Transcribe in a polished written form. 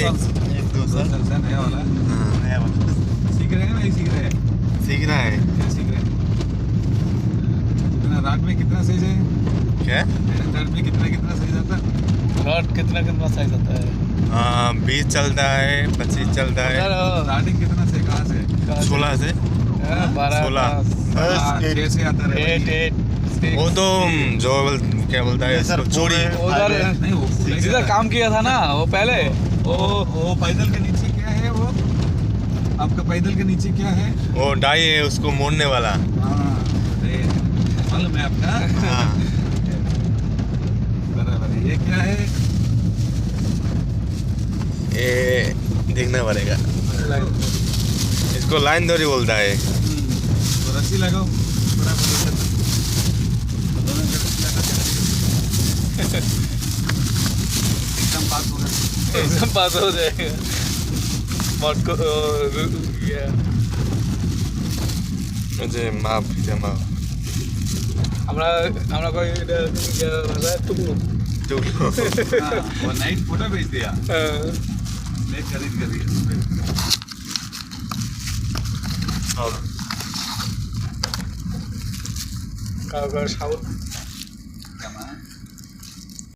साल एक दो दो साल साल से नया वाला हाँ नया वाला सीख रहे हैं ना, नहीं सीख रहे हैं, सीख रहा है क्या सीख रहे हैं? कितना रात में कितना सही है, क्या रात में कितना सही जाता है? रॉड कितना कितना साइज आता है? 20 चलता है 25 चलता है स्टार्टिंग कितना से, कहाँ से? 16 से 12 16 छह से आता है 8 वो तो जो क्या बोलता है इसको चोरी उधर नहीं वो जिधर काम किया था ना वो पहले वो पैदल के नीचे क्या है वो, आपका पैदल के नीचे क्या है? वो डाई है उसको मोड़ने वाला हाँ अरे, मालूम है आपका? हाँ बराबर है। ये क्या है? ये देखना पड़ेगा इसको लाइन दौरी बोलता है तो रस्सी लगाओ बराबर है। दोनों का रस्सी लगा के एकदम पास होगा। एकदम पास हो जाएगा मौत को ये मुझे माफ कीजिए माफ আমরা আমরা कोई भाषा टुकलू चलो हाँ, वो नाइट फोटो भेज दिया, मैं खरीद कर दिया अब का साउथ